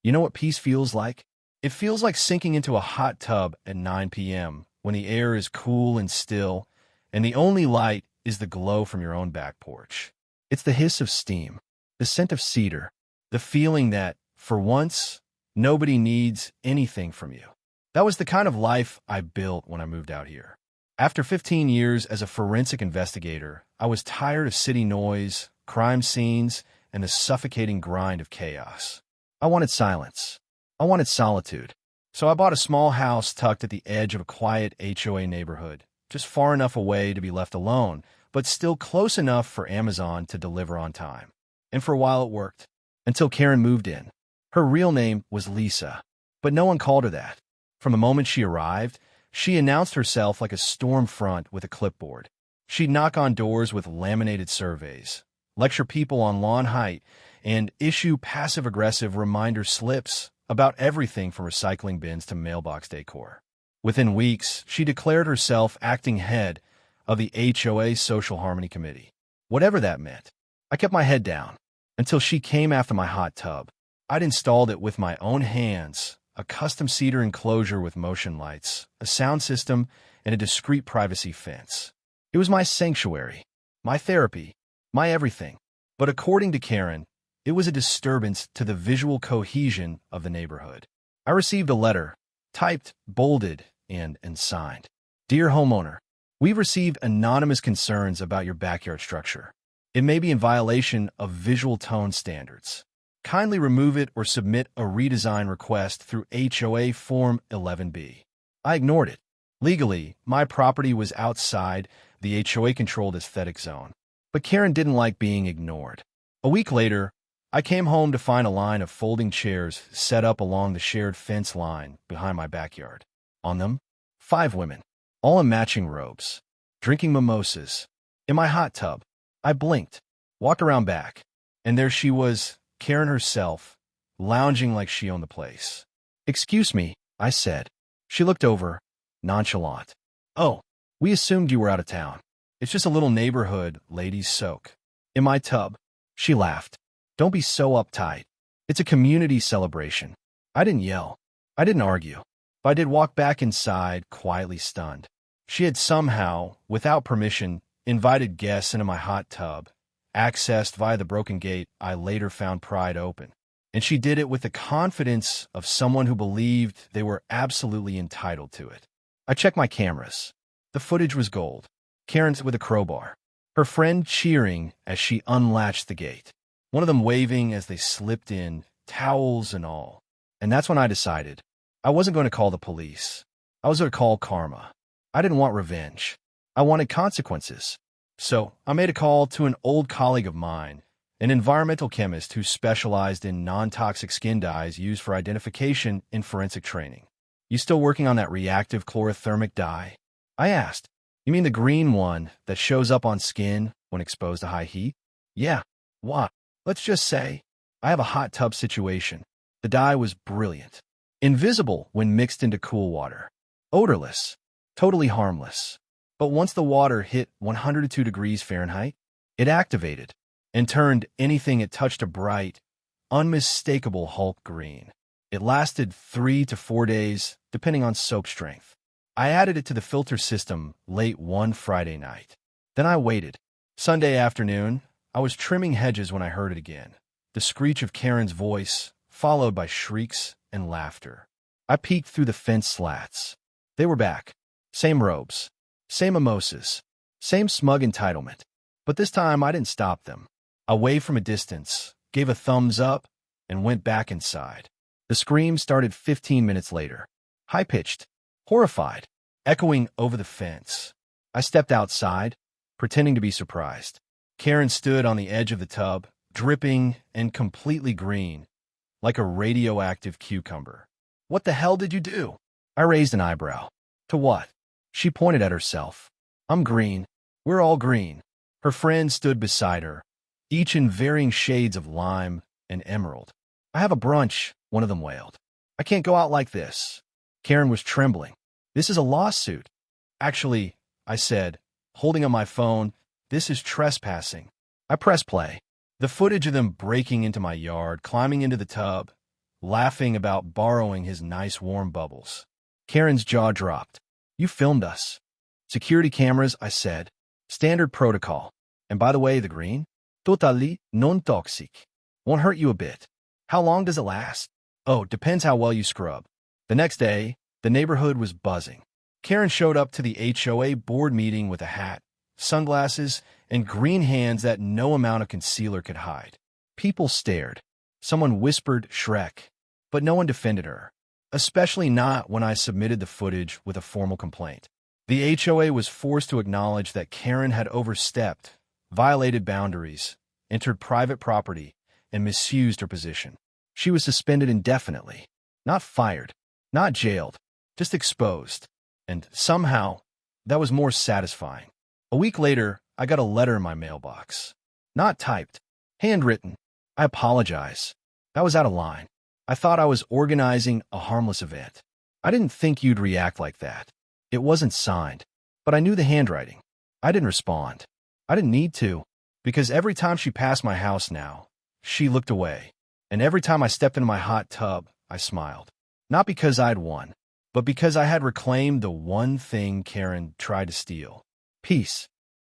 You know what peace feels like? It feels like sinking into a hot tub at 9 p.m. when the air is cool and still, and the only light is the glow from your own back porch. It's the hiss of steam, the scent of cedar, the feeling that, for once, nobody needs anything from you. That was the kind of life I built when I moved out here. After 15 years as a forensic investigator, I was tired of city noise, crime scenes, and the suffocating grind of chaos. I wanted silence. I wanted solitude. So I bought a small house tucked at the edge of a quiet HOA neighborhood, just far enough away to be left alone, but still close enough for Amazon to deliver on time. And for a while it worked, until Karen moved in. Her real name was Lisa, but no one called her that. From the moment she arrived, she announced herself like a storm front with a clipboard. She'd knock on doors with laminated surveys, lecture people on lawn height, and issue passive-aggressive reminder slips about everything from recycling bins to mailbox decor. Within weeks, she declared herself acting head of the HOA Social Harmony Committee. Whatever that meant. I kept my head down until she came after my hot tub. I'd installed it with my own hands, a custom cedar enclosure with motion lights, a sound system, and a discreet privacy fence. It was my sanctuary, my therapy, my everything. But according to Karen, it was a disturbance to the visual cohesion of the neighborhood. I received a letter, typed, bolded, and signed. Dear homeowner, we've received anonymous concerns about your backyard structure. It may be in violation of visual tone standards. Kindly remove it or submit a redesign request through HOA Form 11B. I ignored it. Legally, my property was outside the HOA-controlled aesthetic zone. But Karen didn't like being ignored. A week later, I came home to find a line of folding chairs set up along the shared fence line behind my backyard. On them, 5 women, all in matching robes, drinking mimosas. In my hot tub, I blinked, walked around back, and there she was, Karen herself, lounging like she owned the place. "Excuse me," I said. She looked over, nonchalant. "Oh, we assumed you were out of town. It's just a little neighborhood ladies soak." In my tub, she laughed. "Don't be so uptight. It's a community celebration." I didn't yell. I didn't argue. But I did walk back inside, quietly stunned. She had somehow, without permission, invited guests into my hot tub, accessed via the broken gate I later found pried open. And she did it with the confidence of someone who believed they were absolutely entitled to it. I checked my cameras. The footage was gold. Karen's with a crowbar, her friend cheering as she unlatched the gate, one of them waving as they slipped in, towels and all. And that's when I decided I wasn't going to call the police. I was going to call karma. I didn't want revenge. I wanted consequences. So I made a call to an old colleague of mine, an environmental chemist who specialized in non-toxic skin dyes used for identification in forensic training. "You still working on that reactive chlorothermic dye?" I asked. "You mean the green one that shows up on skin when exposed to high heat?" "Yeah." "Why?" "Let's just say I have a hot tub situation." The dye was brilliant. Invisible when mixed into cool water. Odorless. Totally harmless. But once the water hit 102 degrees Fahrenheit, it activated and turned anything it touched a bright, unmistakable Hulk green. It lasted 3 to 4 days, depending on soap strength. I added it to the filter system late one Friday night. Then I waited. Sunday afternoon, I was trimming hedges when I heard it again. The screech of Karen's voice, followed by shrieks and laughter. I peeked through the fence slats. They were back. Same robes. Same mimosas. Same smug entitlement. But this time I didn't stop them. I waved from a distance, gave a thumbs up, and went back inside. The scream started 15 minutes later. High-pitched, horrified, echoing over the fence. I stepped outside, pretending to be surprised. Karen stood on the edge of the tub, dripping and completely green, like a radioactive cucumber. "What the hell did you do?" I raised an eyebrow. "To what?" She pointed at herself. "I'm green. We're all green." Her friends stood beside her, each in varying shades of lime and emerald. "I have a brunch," one of them wailed. "I can't go out like this." Karen was trembling. "This is a lawsuit." "Actually," I said, holding up my phone, "this is trespassing." I pressed play. The footage of them breaking into my yard, climbing into the tub, laughing about borrowing his nice warm bubbles. Karen's jaw dropped. You filmed us. Security cameras, I said. Standard protocol. And by the way, the green? Totally non-toxic. Won't hurt you a bit. How long does it last? Oh, depends how well you scrub. The next day, the neighborhood was buzzing. Karen showed up to the HOA board meeting with a hat, sunglasses, and green hands that no amount of concealer could hide. People stared. Someone whispered Shrek, but no one defended her, especially not when I submitted the footage with a formal complaint. The HOA was forced to acknowledge that Karen had overstepped, violated boundaries, entered private property, and misused her position. She was suspended indefinitely, not fired, not jailed, just exposed. And somehow, that was more satisfying. A week later, I got a letter in my mailbox. Not typed, handwritten. I apologize. I was out of line. I thought I was organizing a harmless event. I didn't think you'd react like that. It wasn't signed, but I knew the handwriting. I didn't respond. I didn't need to, because every time she passed my house now, she looked away. And every time I stepped into my hot tub, I smiled. Not because I'd won, but because I had reclaimed the one thing Karen tried to steal. Peace.